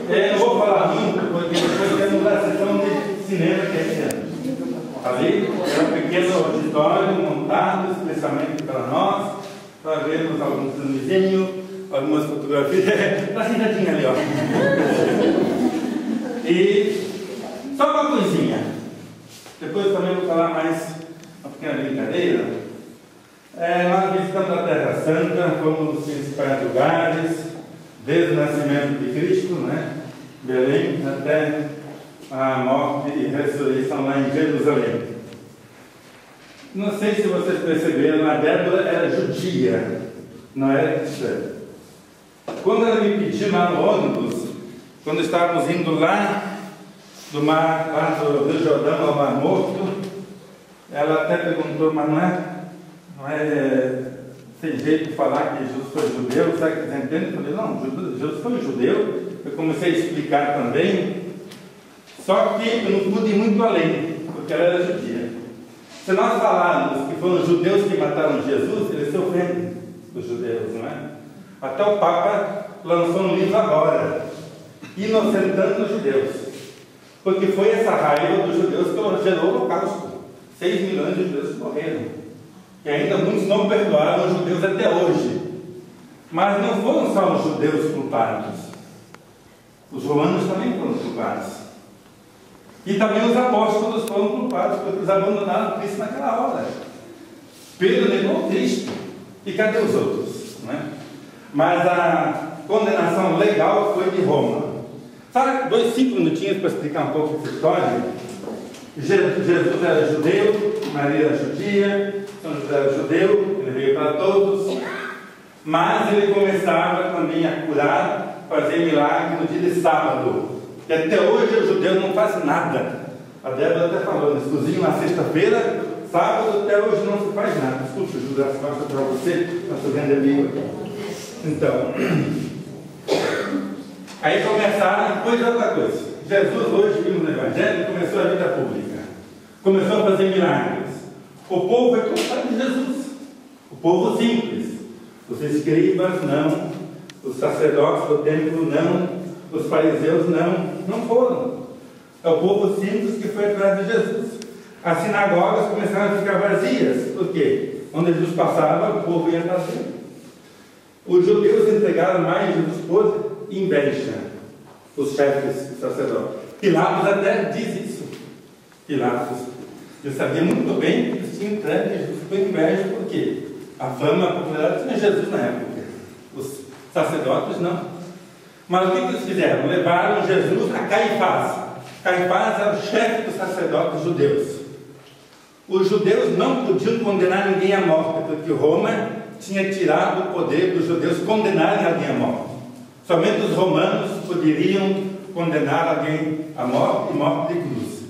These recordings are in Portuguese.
Não vou falar muito, porque depois temos a sessão de cinema que é esse ano. Ali é um pequeno auditório montado especialmente para nós, para vermos alguns filmezinhos, algumas fotografias. Está sentadinha ali, ó. E só uma coisinha. Depois também vou falar mais uma pequena brincadeira. Nós visitamos a Terra Santa, fomos nos principais lugares, desde o nascimento de Cristo, né? Belém, até a morte e ressurreição lá em Jerusalém. Não sei se vocês perceberam, a Débora era judia, não era cristã. Quando ela me pediu lá no ônibus, quando estávamos indo lá do mar, lá do Rio Jordão ao Mar Morto, ela até perguntou, mas não é sem jeito de falar que Jesus foi judeu, sabe o que vocês entendem? Eu falei, não, Jesus foi judeu. Eu comecei a explicar também, só que eu não pude ir muito além, porque ela era judia. Se nós falarmos que foram os judeus que mataram Jesus, eles se ofendem, os judeus, não é? Até o Papa lançou um livro agora, inocentando os judeus, porque foi essa raiva dos judeus que gerou o Holocausto. 6 milhões de judeus morreram, e ainda muitos não perdoaram os judeus até hoje. Mas não foram só os judeus culpados, os romanos também foram culpados. E também os apóstolos foram culpados, porque eles abandonaram Cristo naquela hora. Pedro negou Cristo. E cadê os outros? Não é? Mas a condenação legal foi de Roma. Sabe, 5 minutinhos para explicar um pouco essa história. Jesus era judeu, Maria era judia, São José era judeu, ele veio para todos. Mas ele começava também a curar, fazer milagre no dia de sábado. E até hoje os judeus não fazem nada. A Débora até falou, eles cozinham na sexta-feira, sábado até hoje não se faz nada. Desculpa, José, as costas para você, nós estou vendo ali. Então, aí começaram, depois de outra coisa. Jesus hoje, vimos no Evangelho, começou a vida pública. Começou a fazer milagres. O povo foi culpado de Jesus. O povo simples. Os escribas não, os sacerdotes do templo não, os fariseus não foram. É o povo simples que foi atrás de Jesus. As sinagogas começaram a ficar vazias. Por quê? Onde Jesus passava, o povo ia trazer. Os judeus entregaram mais Jesus por inveja, os chefes dos sacerdotes. Pilatos até diz isso. Pilatos, eu sabia muito bem que eles tinham entregue Jesus por inveja, por quê? A fama, a popularidade tinha Jesus na época. Os sacerdotes não. Mas o que eles fizeram? Levaram Jesus a Caifás. Caifás era o chefe dos sacerdotes judeus. Os judeus não podiam condenar ninguém à morte, porque Roma tinha tirado o poder dos judeus condenarem alguém à morte. Somente os romanos poderiam condenar alguém à morte e morte de cruz.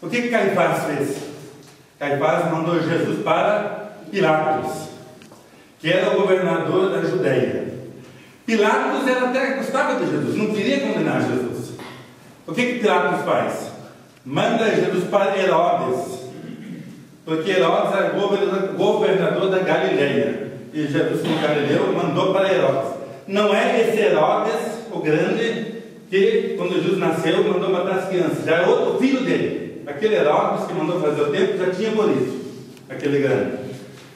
O que Caifás fez? Caifás mandou Jesus para Pilatos, que era o governador da Judeia. Pilatos até gostava de Jesus, não queria condenar Jesus. O que Pilatos faz? Manda Jesus para Herodes, porque Herodes era governador da Galileia, e Jesus, como galileu, mandou para Herodes. Não é esse Herodes, o grande, que quando Jesus nasceu mandou matar as crianças, já é outro filho dele. Aquele Herodes que mandou fazer o templo já tinha morrido, aquele grande.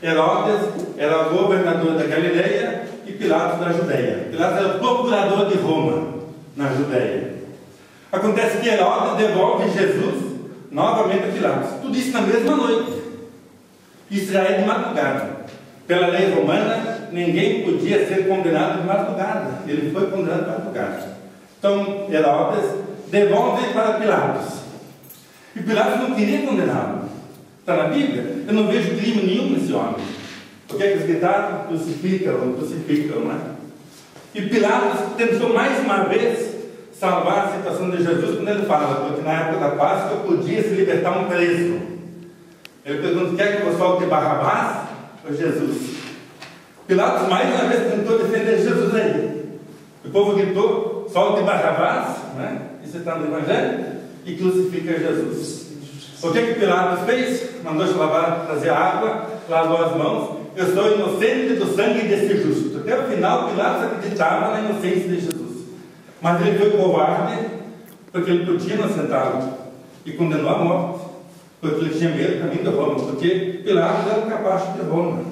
Herodes era o governador da Galileia e Pilatos da Judeia. Pilatos era o procurador de Roma na Judeia. Acontece que Herodes devolve Jesus novamente a Pilatos. Tudo isso na mesma noite. Isso já é de madrugada. Pela lei romana, ninguém podia ser condenado de madrugada. Ele foi condenado de madrugada. Então Herodes devolve para Pilatos. E Pilatos não queria condená-lo. Está na Bíblia? Eu não vejo crime nenhum nesse homem. O que é que eles gritaram? Crucificam, crucificam, não é? E Pilatos tentou mais uma vez salvar a situação de Jesus quando ele fala, porque na época da Páscoa podia se libertar um preso. Ele pergunta, quer que eu solte Barrabás ou Jesus? Pilatos mais uma vez tentou defender Jesus aí. O povo gritou, solte Barrabás, né? Isso está no Evangelho, e crucifica Jesus. O que Pilatos fez? Mandou trazer água, lavou as mãos. Eu sou inocente do sangue desse justo. Até o final, Pilatos acreditava na inocência de Jesus. Mas ele foi covarde, porque ele podia inocentá-lo e condenou à morte, porque ele tinha medo também de Roma, porque Pilatos era o capacho de Roma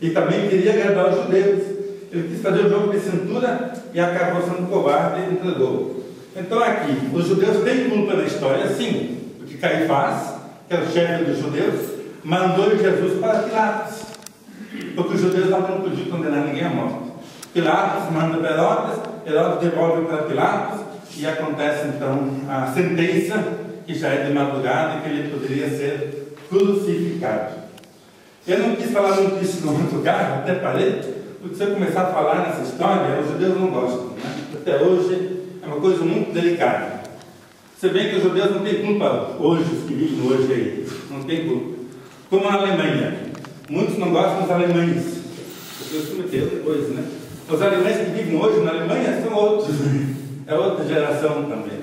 e também queria agradar os judeus. Ele quis fazer o jogo de cintura e acabou sendo covarde e entregou. Então aqui, os judeus têm culpa da história, sim, porque Caifás, que era o chefe dos judeus, mandou Jesus para Pilatos, porque os judeus não podiam condenar ninguém à morte. Pilatos manda para Herodes, Herodes devolve para Pilatos, e acontece então a sentença, que já é de madrugada, que ele poderia ser crucificado. Eu não quis falar muito disso no outro lugar, até parei, porque se eu começar a falar nessa história, os judeus não gostam, né? Até hoje é uma coisa muito delicada. Você vê que os judeus não têm culpa hoje, os que vivem hoje aí, não tem culpa. Como na Alemanha, muitos não gostam dos alemães, porque eu comentei outra coisa, né? Os alemães que vivem hoje na Alemanha são outros, é outra geração também.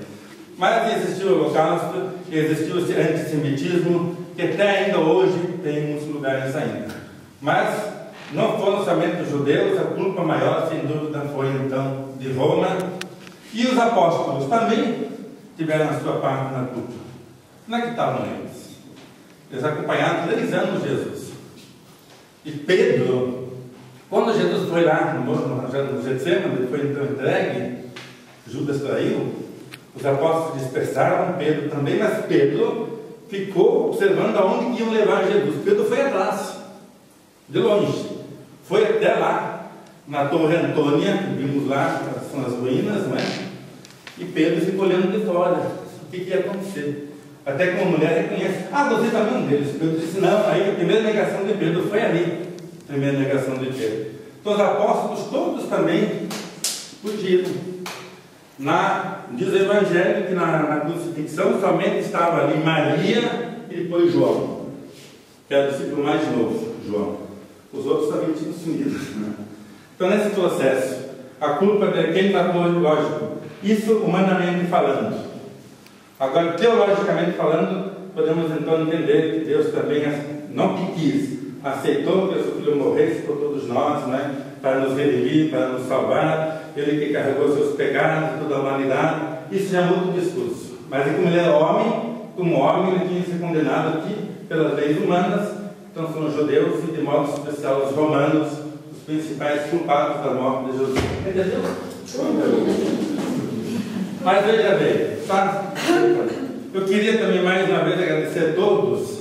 Mas existiu o Holocausto, existiu esse antissemitismo, que até ainda hoje tem em muitos lugares ainda. Mas não foram somente os judeus, a culpa maior, sem dúvida, foi então de Roma. E os apóstolos também tiveram a sua parte na culpa. Como é que estavam eles? Eles acompanharam 3 anos Jesus. E Pedro, quando Jesus foi lá no Getsemane, ele foi então entregue, Judas traiu, os apóstolos dispersaram, Pedro também, mas Pedro ficou observando aonde iam levar Jesus. Pedro foi atrás, de longe, foi até lá, na Torre Antônia, que vimos lá, são as ruínas, não é? E Pedro ficou olhando de fora, o que ia acontecer. Até que uma mulher reconhece, você também é um deles. Pedro disse, não, aí a primeira negação de Pedro foi ali, a primeira negação de Pedro. Então os apóstolos todos também fugiram. Diz o Evangelho que na crucifixão somente estava ali Maria e depois João, que era o discípulo mais novo, João. Os outros também tinham sumido. Então nesse processo, a culpa de quem matou, lógico, isso humanamente falando. Agora, teologicamente falando, podemos então entender que Deus também, não que quis, aceitou que o seu Filho morresse por todos nós, né, para nos redimir, para nos salvar. Ele que carregou seus pecados, toda a humanidade. Isso já muda o discurso. Mas como ele era homem, como homem, ele tinha que ser condenado aqui pelas leis humanas. Então são os judeus e de modo especial os romanos, os principais culpados da morte de Jesus. Entendeu? Mas veja bem, tá? Eu queria também mais uma vez agradecer a todos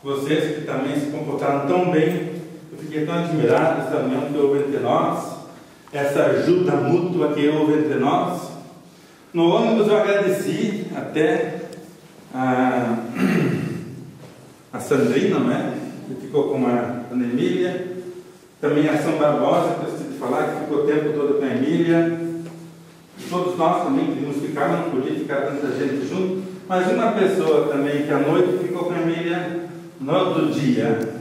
vocês que também se comportaram tão bem. Eu fiquei tão admirado dessa união que houve entre nós, essa ajuda mútua que houve entre nós. No ônibus eu agradeci até a Sandrina, né, que ficou com a Ana Emília, também a São Barbosa, que eu esqueci de falar, que ficou o tempo todo com a Emília. Todos nós também queríamos ficar, mas não podia ficar tanta gente junto. Mas uma pessoa também que à noite ficou com a Emília no outro dia.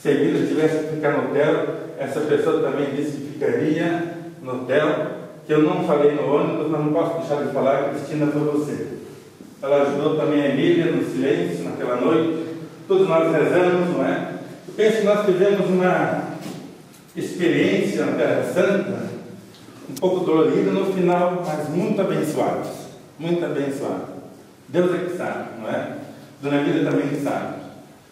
Se a Emília tivesse que ficar no hotel, essa pessoa também disse que ficaria no hotel, que eu não falei no ônibus, mas não posso deixar de falar que Cristina foi você. Ela ajudou também a Emília no silêncio, naquela noite. Todos nós rezamos, não é? Eu penso que nós tivemos uma experiência na Terra Santa, um pouco dolorida no final, mas muito abençoados. Muito abençoados. Deus é que sabe, não é? Dona Emília também que sabe.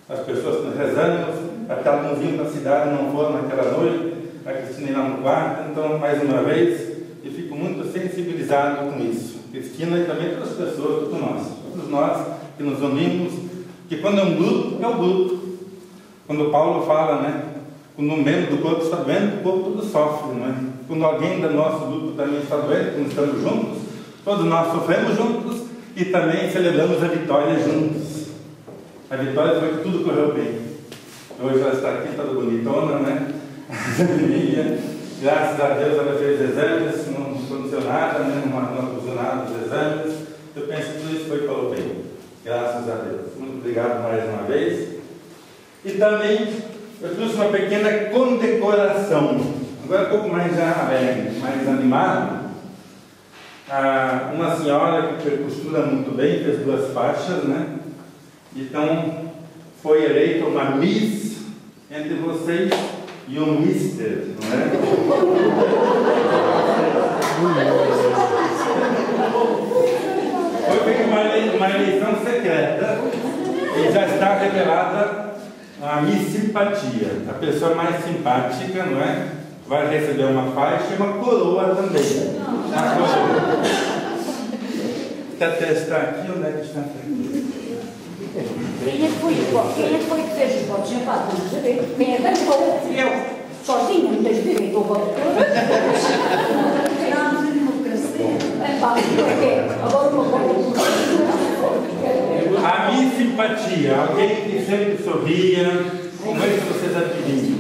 As pessoas que rezamos, até alguns vinham para a cidade, não foram naquela noite, a Cristina irá no quarto. Então, mais uma vez, eu fico muito sensibilizado com isso. Cristina e também todas as pessoas, todos nós que nos unimos, que quando é um grupo, é o grupo. Quando Paulo fala, né? Quando um membro do corpo está doente, o corpo todo sofre, não é? Quando alguém do nosso grupo também está doente, quando estamos juntos, todos nós sofremos juntos e também celebramos a vitória juntos. A vitória foi que tudo correu bem. Hoje ela está aqui toda bonitona, né? Graças a Deus ela fez exames, não aconteceu nada, né? Não acusou nada dos exames. Eu penso que tudo isso foi para o bem. Graças a Deus. Muito obrigado mais uma vez. E também eu trouxe uma pequena condecoração. Agora um pouco mais já alegre, mais animado. Uma senhora que costura muito bem, fez 2 faixas, né? Então foi eleita uma Miss entre vocês e um Mister, não é? Foi feita uma eleição secreta e já está revelada a Miss Simpatia. A pessoa mais simpática, não é? Vai receber uma faixa e uma coroa também. A coroa. Para testar aqui, onde é que está aqui? Quem é que foi que fez os votos? Vamos saber. Quem é que ganhou? Eu. Sozinho, não tens direito ao voto todo. Não, democracia. Agora uma coisa. A Miss Simpatia, alguém que sempre sorria, como é que vocês adquiriram?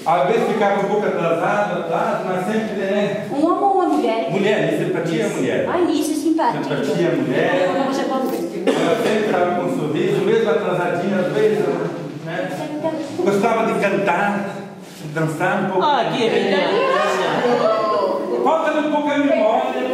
Às vezes ficava um pouco atrasado, mas sempre é. Um homem ou uma mulher? Mulher, Miss Simpatia é mulher. Ai, isso é simpático. Simpatia é mulher. Ela sempre estava com um sorriso, mesmo atrasadinha, às vezes, né? Gostava de cantar, de dançar um pouco. Ah, que beleza! Falta um pouco a memória.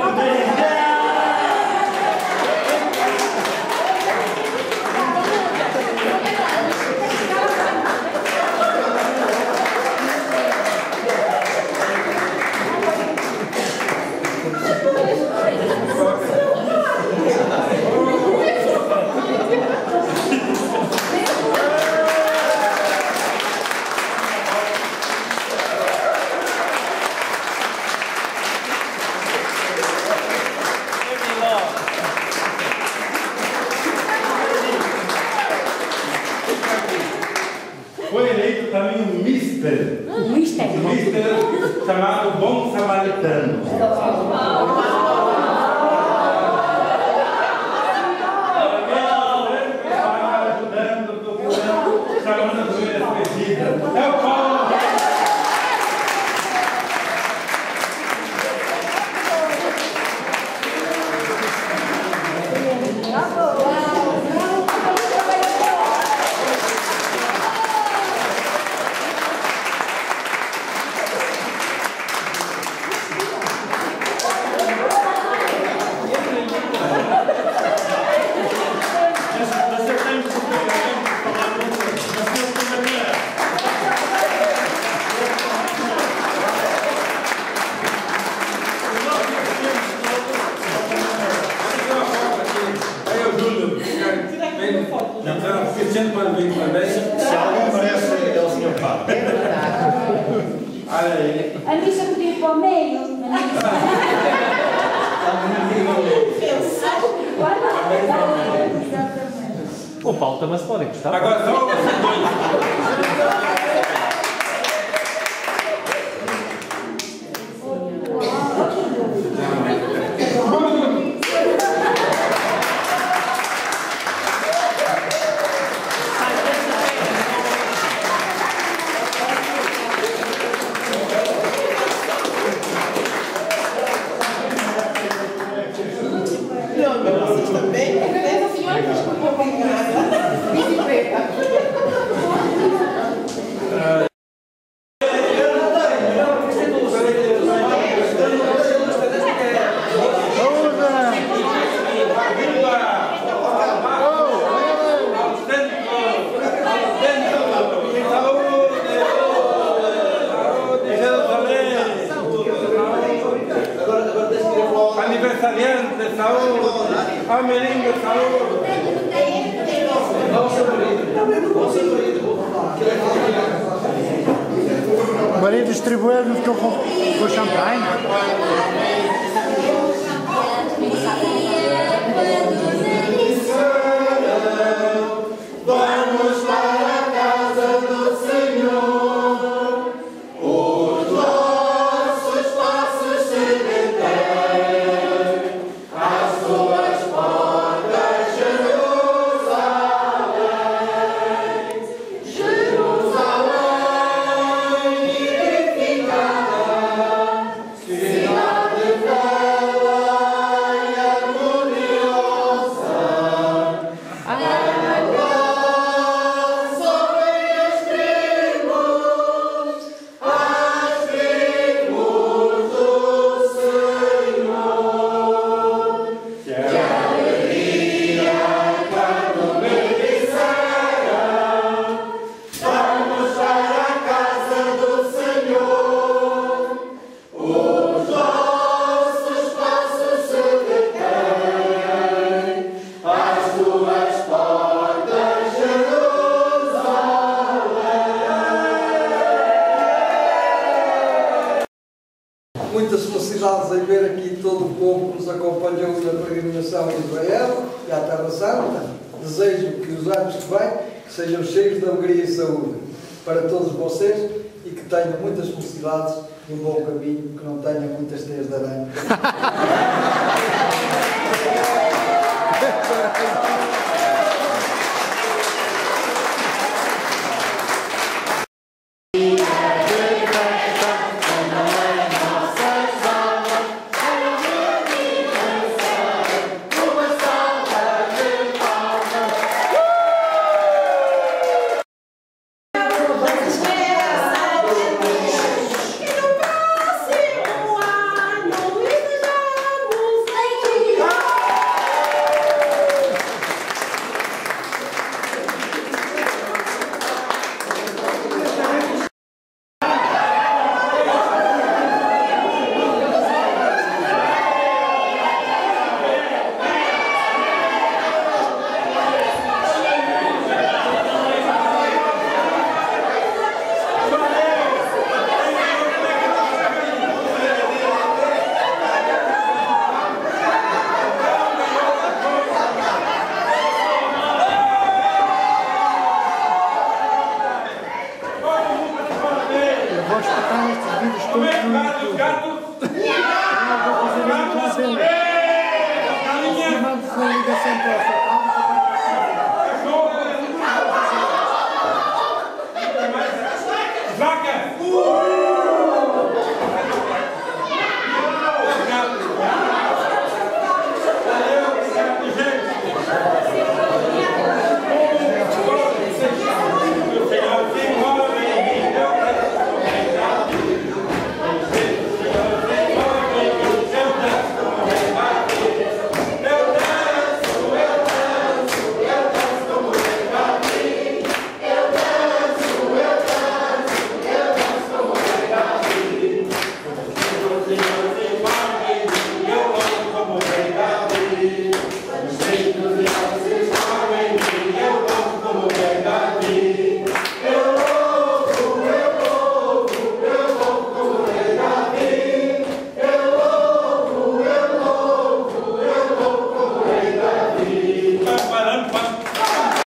Foi eleito também um mister. Um mister Chamado Bom Samaritano. Ajudando, procurando, chamando as ovelhas perdidas. É o Paulo. Se alguém parece, é o Sr. Papa. É verdade. Olha aí. A missa podia ir para o meio. O Paulo também se pode gostar. Agora só vocês dois. Aniversariante, saúde. Amirinho, saúde. O marido distribuiu, não ficou com champanhe. Vamos para a casa do Senhor. Os nossos passos se detêm às suas portas, Jerusalém. Jerusalém edificada, cidade em ver aqui todo o povo que nos acompanhou na peregrinação a Israel e à Terra Santa. Desejo que os anos que vêm sejam cheios de alegria e saúde para todos vocês e que tenham muitas felicidades e um bom caminho, que não tenham muitas teias de aranha. Vou espetar estes vídeos todos no YouTube. Gato! Não vou fazer isso.